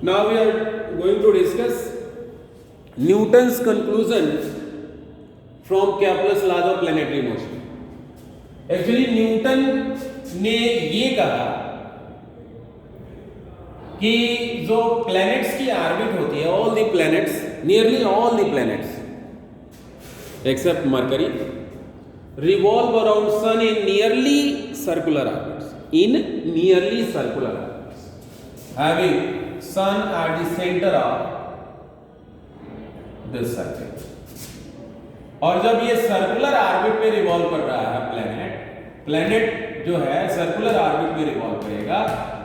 Now we are going to discuss Newton's conclusion from Kepler's laws of planetary motion. Actually Newton ने ये कहा कि जो planets की ऑर्बिट होती है, all the planets, nearly all the planets except Mercury revolve around sun in nearly circular orbits, having sun at the center of this circle. और जब ये सर्कुलर ऑर्बिट पे रिवॉल्व कर रहा है प्लैनेट जो है सर्कुलर ऑर्बिट पे रिवॉल्व करेगा,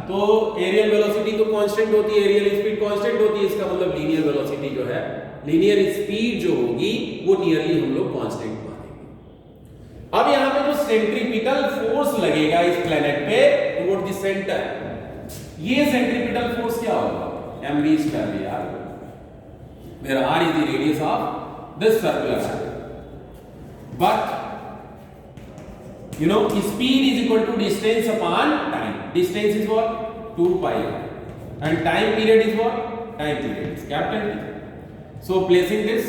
तो एरियल वेलोसिटी तो कांस्टेंट होती है, एरियल स्पीड कांस्टेंट होती है, इसका मतलब लीनियर वेलोसिटी जो है, लीनियर स्पीड जो होगी वो नियरली हम लोग कांस्टेंट मानेंगे। अब यहां पे जो सेंट्रीपिटल फोर्स लगेगा इस प्लैनेट पे टुवर्ड द सेंटर, ये सेंट्रीपिटल फोर्स क्या होगा? mv स्क्वायर यार, where r is the radius of this circular orbit. But you know, speed is equal to distance upon time. Distance is what? 2 pi r. And time period is what? Time period is capital T. So placing this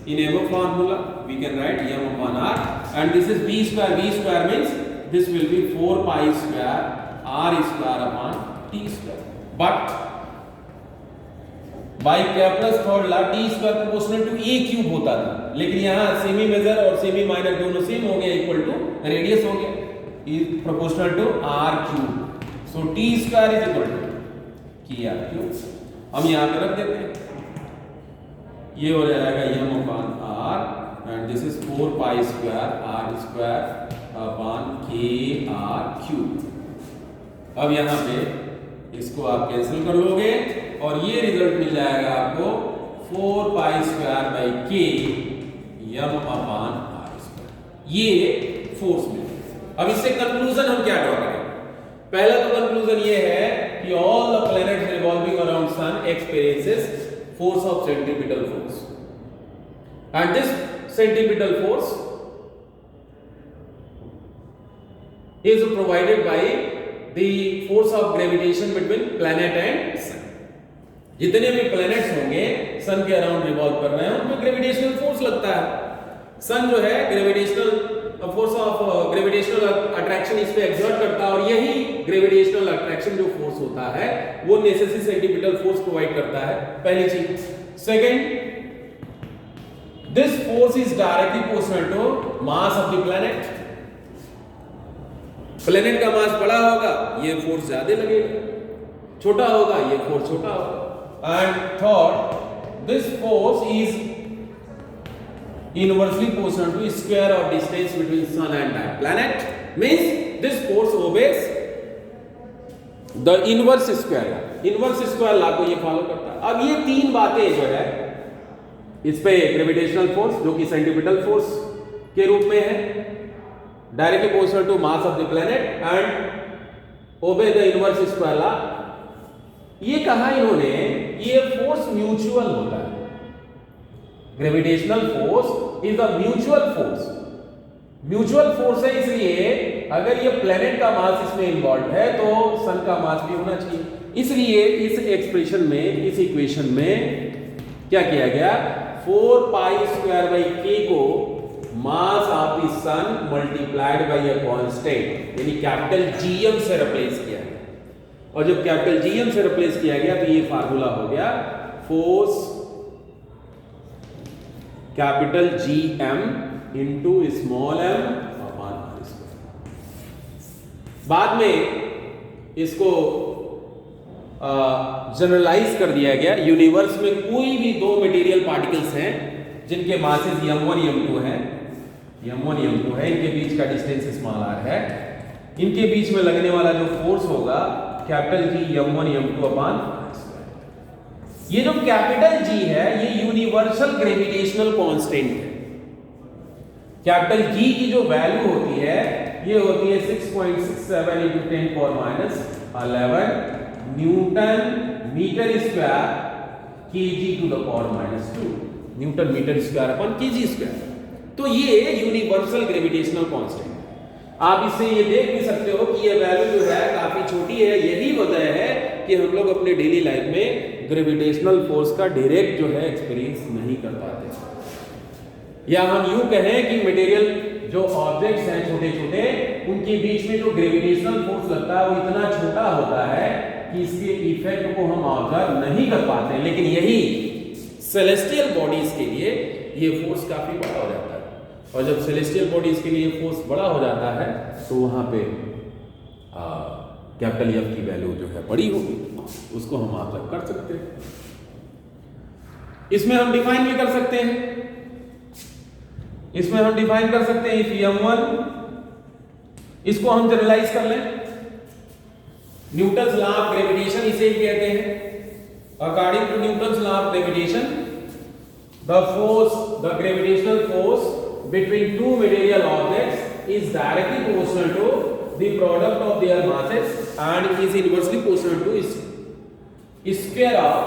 in above formula, we can write m upon r, and this is v square. V square means this will be 4 pi square r square upon t square. But by Kepler's third law t square proportional to a cube होता था, लेकिन यहाँ semi major और semi minor दोनों same हो गया, equal to radius हो गया, is proportional to r cube. So t square is equal to k r cube. हम यहाँ पे रख देते हैं, ये हो जाएगा m upon r and this is 4 pi square r square upon k r cube. अब यहाँ पे इसको आप कैंसिल कर लोगे और ये रिजल्ट मिल जाएगा आपको 4 पाई स्क्वायर बाई के m अपॉन r स्क्वायर. ये फोर्स मिल. अब इससे कंक्लूजन हम क्या ड्रॉ करेंगे? पहला तो कंक्लूजन ये है कि all the planets revolving around sun experiences force of centripetal force, and this centripetal force is provided by the force of gravitation between planet and sun. जितने भी प्लैनेट्स होंगे सन के अराउंड रिवॉल्व कर रहे हैं उनमें ग्रेविटेशनल फोर्स लगता है. सन जो है gravitational force of gravitational attraction इस पे एक्सर्ट करता है, और यही ग्रेविटेशनल अट्रैक्शन जो फोर्स होता है वो नेसेसरी सेंट्रीपिटल फोर्स प्रोवाइड करता है. पहली चीज. Second, this force is directly proportional to mass of the planet. Planet का मास बड़ा होगा ये फोर्स ज्यादा लगेगा, छोटा होगा ये फोर्स छोटा होगा. And third, this force is inversely proportional to square of distance between sun and that planet, means this force obeys the inverse square law. inverse square law को ये फॉलो करता है. अब ये तीन बातें जो है इस पे ग्रेविटेशनल फोर्स जो कि सेंट्रीपिटल फोर्स के रूप में है, directly proportional to mass of the planet and obey the inverse square law, ये कहा इन्होंने ये फोर्स म्यूचुअल होता है. Gravitational force is a mutual force. Mutual force है, इसलिए अगर ये प्लैनेट का मास इसमें इन्वॉल्व है तो सन का मास भी होना चाहिए. इसलिए इस एक्सप्रेशन में, इस इक्वेशन में क्या किया गया? 4 पाई स्क्वायर बाई के को mass of the sun multiplied by a constant यानी कैपिटल जीएम से रिप्लेस किया गया. और जब कैपिटल जीएम से रिप्लेस किया गया तो ये फार्मूला हो गया force capital G M into small m upon r square. बाद में इसको जनरलाइज कर दिया गया. यूनिवर्स में कोई भी दो मटेरियल पार्टिकल्स हैं जिनके मासेस m1 m2 है, m1 m2 है, इनके बीच का डिस्टेंस स्मॉल r है, इनके बीच में लगने वाला जो फोर्स होगा capital G m1 m2 upon. ये जो कैपिटल जी है ये यूनिवर्सल ग्रेविटेशनल कांस्टेंट है. कैपिटल जी की जो वैल्यू होती है ये होती है 6.67 into 10 power minus 11 newton metre square kg to the power minus 2 newton metre square upon kg square. तो ये यूनिवर्सल ग्रेविटेशनल कांस्टेंट. आप इससे ये देख भी सकते हो कि ये वैल्यू जो है काफी छोटी है. यही वजह है कि हम लोग अपने डेली लाइफ में ग्रेविटेशनल फोर्स का डायरेक्ट जो है एक्सपीरियंस नहीं कर पाते। या हम यूं कहें कि मटेरियल जो ऑब्जेक्ट्स हैं छोटे छोटे, उनके बीच में जो ग्रेविटेशनल फोर्स लगता है वो इतना छोटा होता है कि इसके इफेक्ट को हम ऑब्जर्व नहीं कर पाते। लेकिन यही सेलेस्टियल बॉडीज के लिए ये फोर्स काफी बड़ा हो जाता है, और जब सेलेस्टियल बॉडीज के लिए फोर्स बड़ा हो जाता है तो वहां पे कैपिटल एफ की वैल्यू जो है बड़ी होगी, उसको हम ऑब्जर्व कर सकते हैं। इसमें हम डिफाइन भी कर सकते हैं, इसमें हम डिफाइन कर सकते हैं इफ m1, इसको हम जनरलाइज कर लें, न्यूटन्स लॉ ऑफ ग्रेविटेशन इसे ही कहते हैं। According to Newton's law of gravitation, the gravitational force between two material objects is directly proportional to the product of their masses and is inversely proportional to square of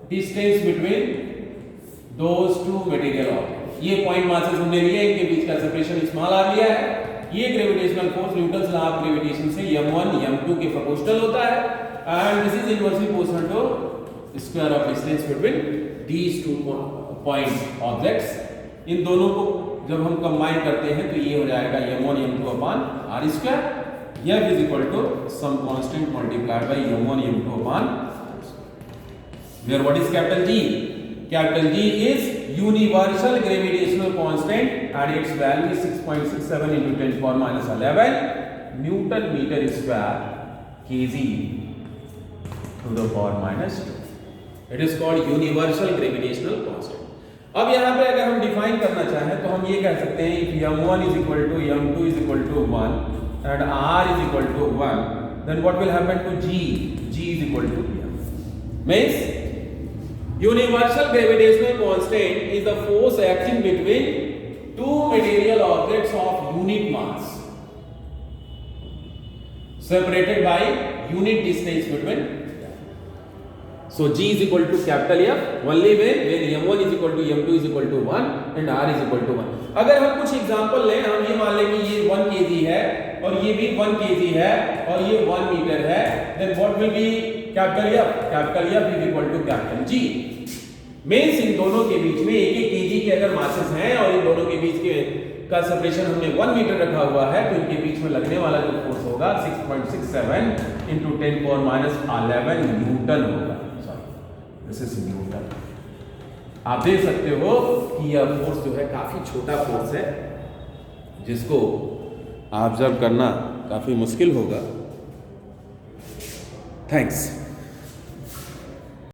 distance between those two material objects। ये point masses हमने लिए, इनके बीच का separation small are लिया है। ये gravitational force Newton's law of gravitation से m1 m2 के प्रोपोर्शनल होता है, and this is inversely proportional to square of distance between these two point objects. इन दोनों को जब हम कंबाइन करते हैं तो ये हो जाएगा m1 m2 upon r square. यह is equal to some constant multiplied by m1 m2 upon where what is capital G? Capital G is universal gravitational constant and its value is 6.67 into 10 power minus 11 newton metre square kg to the power minus 2। It is called universal gravitational constant. अब यहाँ पे अगर हम define करना चाहें तो हम ये कह सकते हैं if m1 is equal to m2 is equal to 1 and r is equal to 1, then what will happen to G? G is equal to m। Means universal gravitational constant is the force acting between two material objects of unit mass separated by unit distance between। So G is equal to capital F only when m1 is equal to m2 is equal to 1 and r is equal to 1। अगर हम कुछ example लें, हम ये मान लें कि ये 1 kg है और ये भी 1 kg है और ये 1 मीटर है, then what will be capital F? Capital F is equal to capital G। Means इन दोनों के बीच में एक एक kg के अगर मासेस हैं और इन दोनों के बीच के का सेपरेशन हमने 1 मीटर रखा हुआ है, तो इनके बीच में लगने वाला जो फोर्स होगा 6.67 into 10 power minus 11 न्यूटन होगा। This is Newton. आप देख सकते हो कि यह फोर्स जो है काफी छोटा फोर्स है, जिसको ऑब्जर्व करना काफी मुश्किल होगा। थैंक्स।